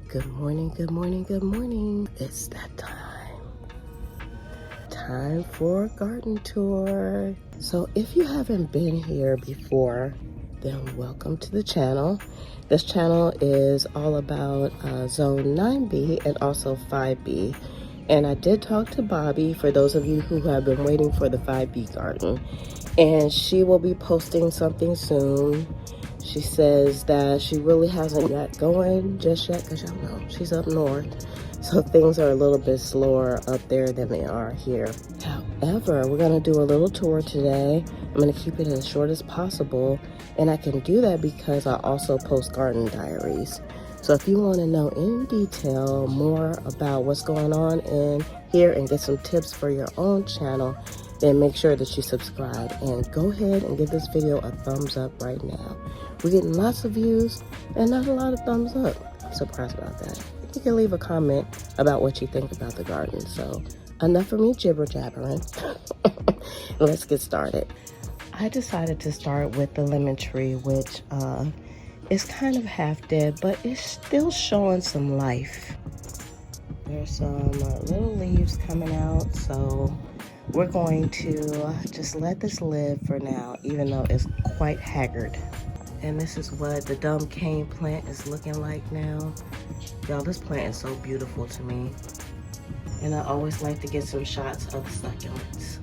Good morning, good morning, good morning. It's that time. Time for a garden tour. So if you haven't been here before, then welcome to the channel. This channel is all about zone 9B and also 5B. And I did talk to Bobby, for those of you who have been waiting for the 5B garden. And she will be posting something soon. She says that she really hasn't got going just yet because y'all know she's up north. So things are a little bit slower up there than they are here. However, we're going to do a little tour today. I'm going to keep it as short as possible. And I can do that because I also post garden diaries. So if you want to know in detail more about what's going on in here and get some tips for your own channel, then make sure that you subscribe and go ahead and give this video a thumbs up right now. We're getting lots of views and not a lot of thumbs up. I'm surprised about that. You can leave a comment about what you think about the garden. So enough of me jibber jabbering. Let's get started. I decided to start with the lemon tree, which is kind of half dead, but it's still showing some life. There's some little leaves coming out, so we're going to just let this live for now, even though it's quite haggard. And this is what the dumb cane plant is looking like now. Y'all, this plant is so beautiful to me. And I always like to get some shots of the succulents.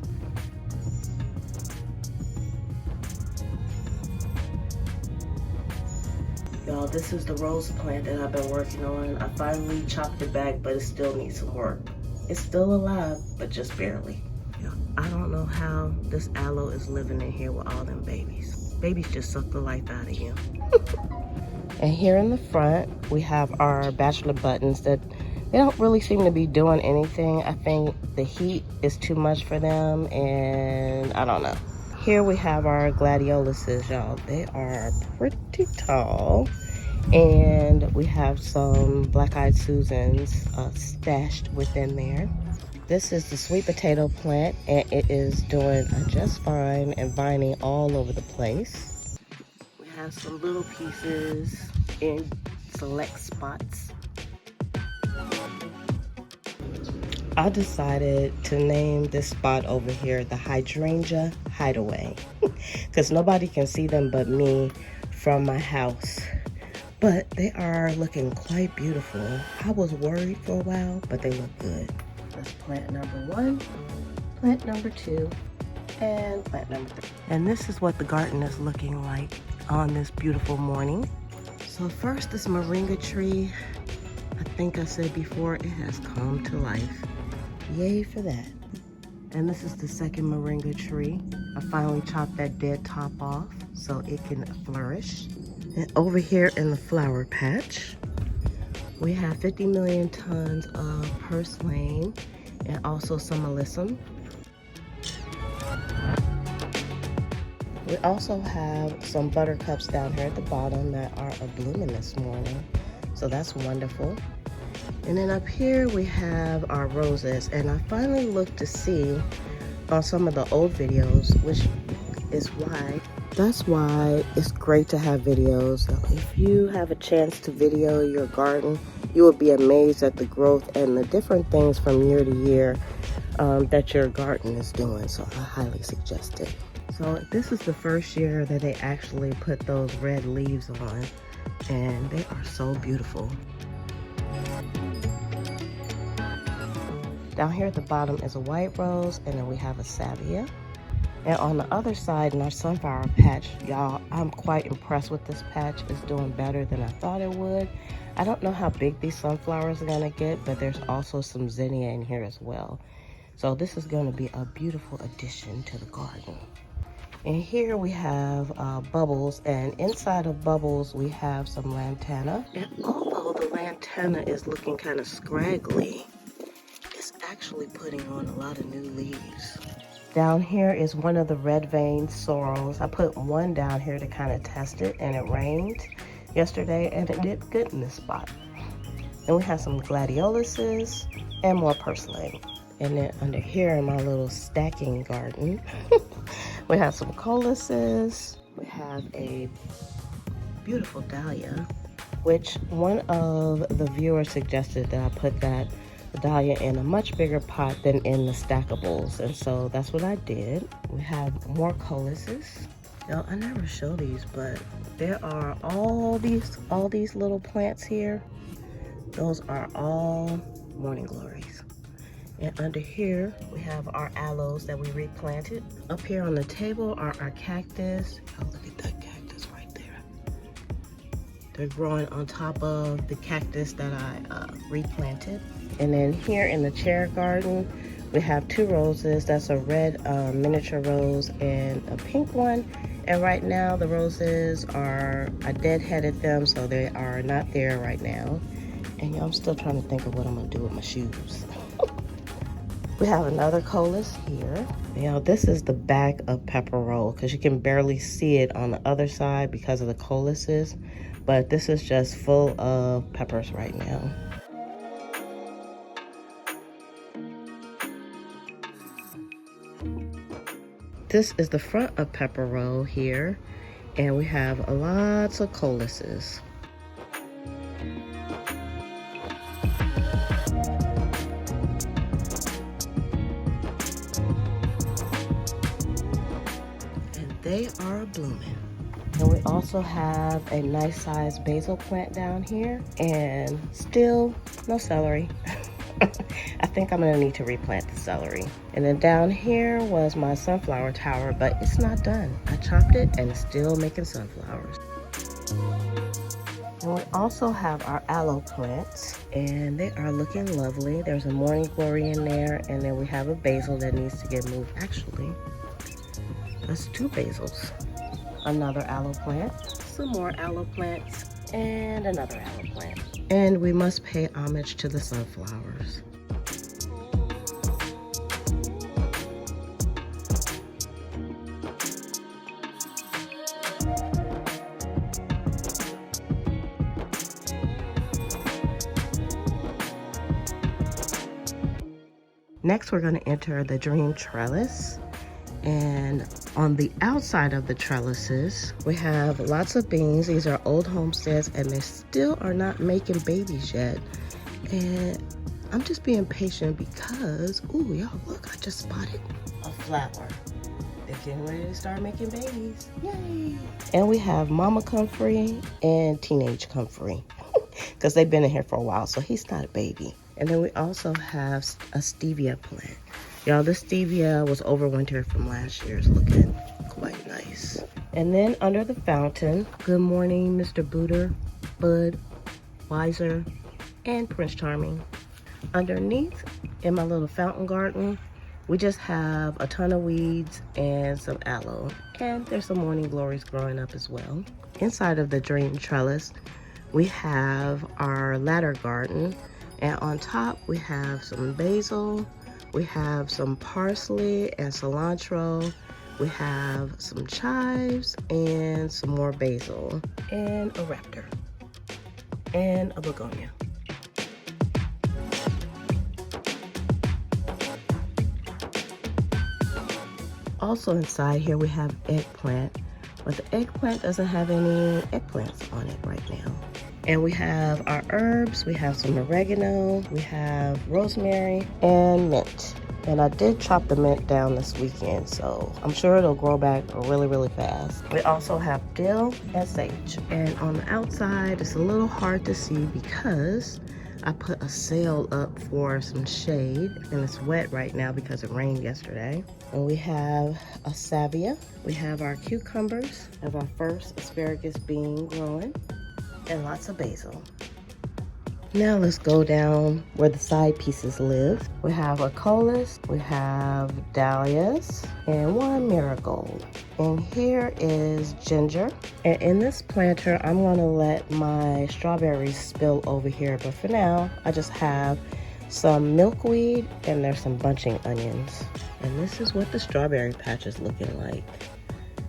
Y'all, this is the rose plant that I've been working on. I finally chopped it back, but it still needs some work. It's still alive, but just barely. I don't know how this aloe is living in here with all them babies. Babies just suck the life out of you. And here in the front, we have our bachelor buttons that they don't really seem to be doing anything. I think the heat is too much for them, and I don't know. Here we have our gladioluses, y'all. They are pretty tall. And we have some black-eyed Susans stashed within there. This is the sweet potato plant, and it is doing just fine and vining all over the place. We have some little pieces in select spots. I decided to name this spot over here the Hydrangea Hideaway because nobody can see them but me from my house. But they are looking quite beautiful. I was worried for a while, but they look good. That's plant number 1, plant number 2, and plant number 3. And this is what the garden is looking like on this beautiful morning. So first, this moringa tree, I think I said before, it has come to life. Yay for that. And this is the second moringa tree. I finally chopped that dead top off so it can flourish. And over here in the flower patch, we have 50 million tons of purslane and also some alyssum. We also have some buttercups down here at the bottom that are blooming this morning. So that's wonderful. And then up here we have our roses. And I finally looked to see on some of the old videos, which is why that's why it's great to have videos. So if you have a chance to video your garden, you will be amazed at the growth and the different things from year to year that your garden is doing. So I highly suggest it. So this is the first year that they actually put those red leaves on, and they are so beautiful. Down here at the bottom is a white rose, and then we have a salvia. And on the other side, in our sunflower patch, y'all, I'm quite impressed with this patch. It's doing better than I thought it would. I don't know how big these sunflowers are gonna get, but there's also some zinnia in here as well. So this is gonna be a beautiful addition to the garden. And here we have bubbles, and inside of bubbles, we have some lantana. And although the lantana is looking kind of scraggly, it's actually putting on a lot of new leaves. Down here is one of the red vein sorrels. I put one down here to kind of test it, and it rained yesterday, and it did good in this spot. And we have some gladioluses and more purslane. And then under here in my little stacking garden, we have some coluses. We have a beautiful dahlia. which one of the viewers suggested that I put that dahlia in a much bigger pot than in the stackables, and so that's what I did. We have more coluses. Now, I never show these, but there are all these little plants here. Those are all morning glories. And under here, we have our aloes that we replanted. Up here on the table are our cactus. Oh, look at that cactus right there. They're growing on top of the cactus that I replanted. And then here in the chair garden, we have 2 roses. That's a red miniature rose and a pink one. And right now the roses I deadheaded them, so they are not there right now. And I'm still trying to think of what I'm gonna do with my shoes. We have another colis here. This is the back of pepper roll because you can barely see it on the other side because of the coluses. But this is just full of peppers right now. This is the front of pepper roll here, and we have lots of coluses. And they are blooming. And we also have a nice sized basil plant down here, and still no celery. I think I'm gonna need to replant the celery. And then down here was my sunflower tower, but it's not done. I chopped it and it's still making sunflowers. And we also have our aloe plants, and they are looking lovely. There's a morning glory in there, and then we have a basil that needs to get moved. Actually, that's 2 basils. Another aloe plant, some more aloe plants, and another aloe plant. And we must pay homage to the sunflowers. Next, we're going to enter the dream trellis. And on the outside of the trellises, we have lots of beans. These are old homesteads, and they still are not making babies yet. And I'm just being patient because, ooh, y'all, look, I just spotted a flower. They're getting ready to start making babies. Yay! And we have Mama Comfrey and Teenage Comfrey because they've been in here for a while, so he's not a baby. And then we also have a stevia plant. Y'all, this stevia was overwintered from last year. It's looking quite nice. And then under the fountain, good morning, Mr. Booter, Bud, Wiser, and Prince Charming. Underneath, in my little fountain garden, we just have a ton of weeds and some aloe. And there's some morning glories growing up as well. Inside of the dream trellis, we have our ladder garden. And on top, we have some basil. We have some parsley and cilantro. We have some chives and some more basil and a raptor and a begonia. Also inside here we have eggplant, but the eggplant doesn't have any eggplants on it right now. And we have our herbs, we have some oregano, we have rosemary, and mint. And I did chop the mint down this weekend, so I'm sure it'll grow back really, really fast. We also have dill and sage. And on the outside, it's a little hard to see because I put a sail up for some shade, and it's wet right now because it rained yesterday. And we have a salvia. We have our cucumbers, we have our first asparagus bean growing, and lots of basil. Now let's go down where the side pieces live. We have a colis, we have dahlias, and one marigold. And here is ginger. And in this planter, I'm gonna let my strawberries spill over here, but for now, I just have some milkweed and there's some bunching onions. And this is what the strawberry patch is looking like.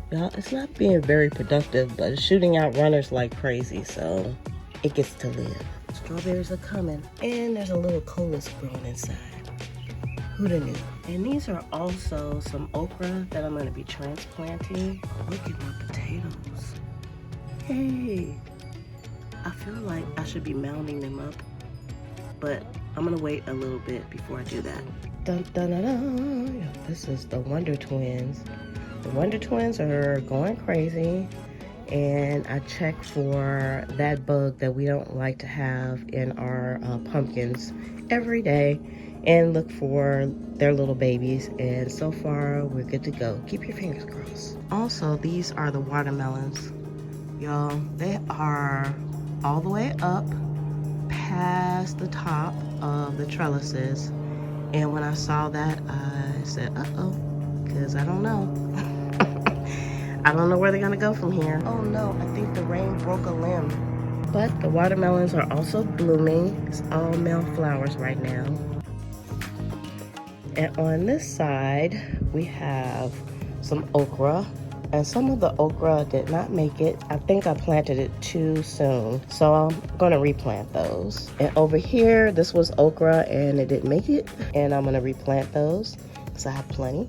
Y'all, it's not being very productive, but it's shooting out runners like crazy, so it gets to live. Strawberries are coming, and there's a little colis growing inside. Who'da knew? And these are also some okra that I'm going to be transplanting. Look at my potatoes. Hey, I feel like I should be mounding them up, but I'm gonna wait a little bit before I do that. Dun, dun, dun, dun. This is the Wonder Twins. The Wonder Twins are going crazy, and I check for that bug that we don't like to have in our pumpkins every day and look for their little babies, and so far we're good to go. Keep your fingers crossed. Also, these are the watermelons. Y'all, they are all the way up past the top of the trellises, and when I saw that I said uh-oh, because I don't know. I don't know where they're gonna go from here. Oh no, I think the rain broke a limb. But the watermelons are also blooming. It's all male flowers right now. And on this side, we have some okra. And some of the okra did not make it. I think I planted it too soon. So I'm gonna replant those. And over here, this was okra and it didn't make it. And I'm gonna replant those because I have plenty.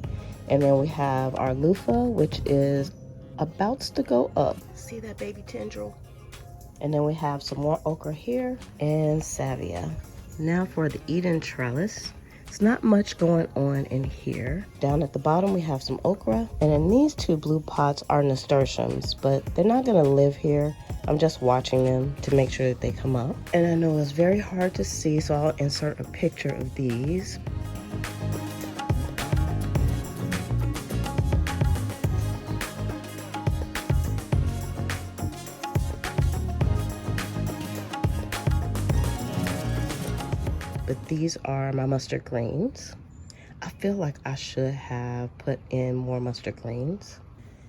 And then we have our loofah, which is about to go up. See that baby tendril? And then we have some more okra here and salvia. Now for the Eden trellis. It's not much going on in here. Down at the bottom we have some okra, and in these two blue pots are nasturtiums, but they're not gonna live here. I'm just watching them to make sure that they come up. And I know it's very hard to see, so I'll insert a picture of these. But these are my mustard greens. I feel like I should have put in more mustard greens.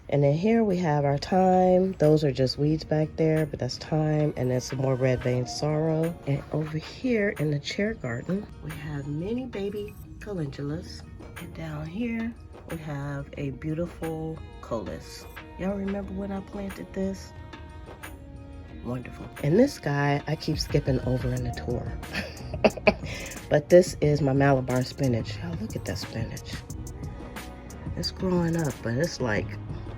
And then here we have our thyme. Those are just weeds back there, but that's thyme. And then some more red vein sorrel. And over here in the chair garden, we have many baby calendulas. And down here, we have a beautiful coleus. Y'all remember when I planted this? Wonderful. And this guy, I keep skipping over in the tour. But this is my Malabar spinach. Y'all look at that spinach. It's growing up, but it's like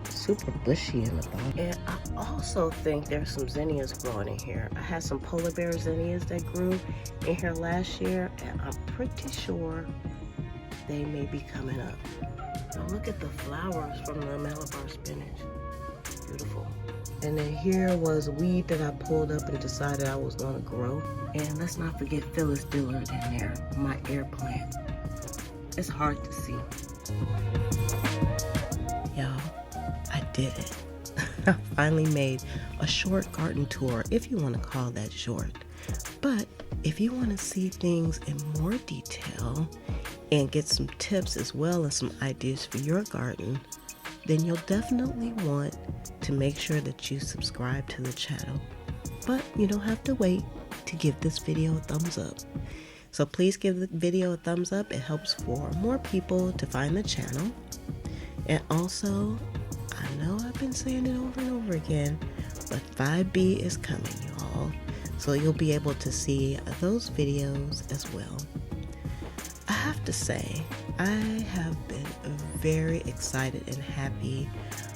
super bushy in the bottom. And I also think there's some zinnias growing in here. I had some polar bear zinnias that grew in here last year, and I'm pretty sure they may be coming up. Now look at the flowers from the Malabar spinach. Beautiful. And then here was a weed that I pulled up and decided I was going to grow. And let's not forget Phyllis Dillard in there, my air plant. It's hard to see. Y'all, I did it. I finally made a short garden tour, if you want to call that short. But if you want to see things in more detail and get some tips as well as some ideas for your garden, then you'll definitely want to make sure that you subscribe to the channel. But you don't have to wait to give this video a thumbs up. So please give the video a thumbs up. It helps for more people to find the channel. And also, I know I've been saying it over and over again, but 5B is coming, y'all. So you'll be able to see those videos as well. I have to say, I have been very excited and happy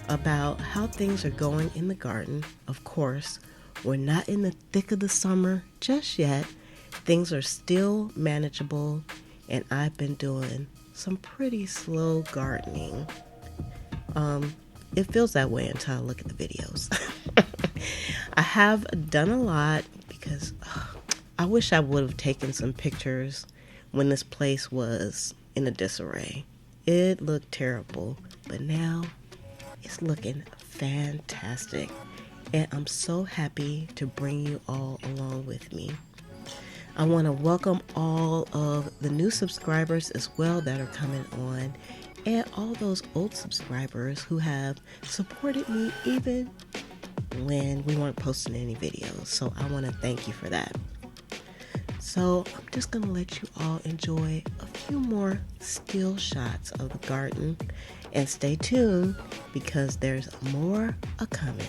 about how things are going in the garden. Of course, we're not in the thick of the summer just yet. Things are still manageable, and I've been doing some pretty slow gardening. It feels that way until I look at the videos. I have done a lot because I wish I would have taken some pictures when this place was in a disarray. It looked terrible, but now it's looking fantastic. And I'm so happy to bring you all along with me. I want to welcome all of the new subscribers as well that are coming on, and all those old subscribers who have supported me even when we weren't posting any videos. So I want to thank you for that. So I'm just going to let you all enjoy a few more still shots of the garden, and stay tuned because there's more a coming.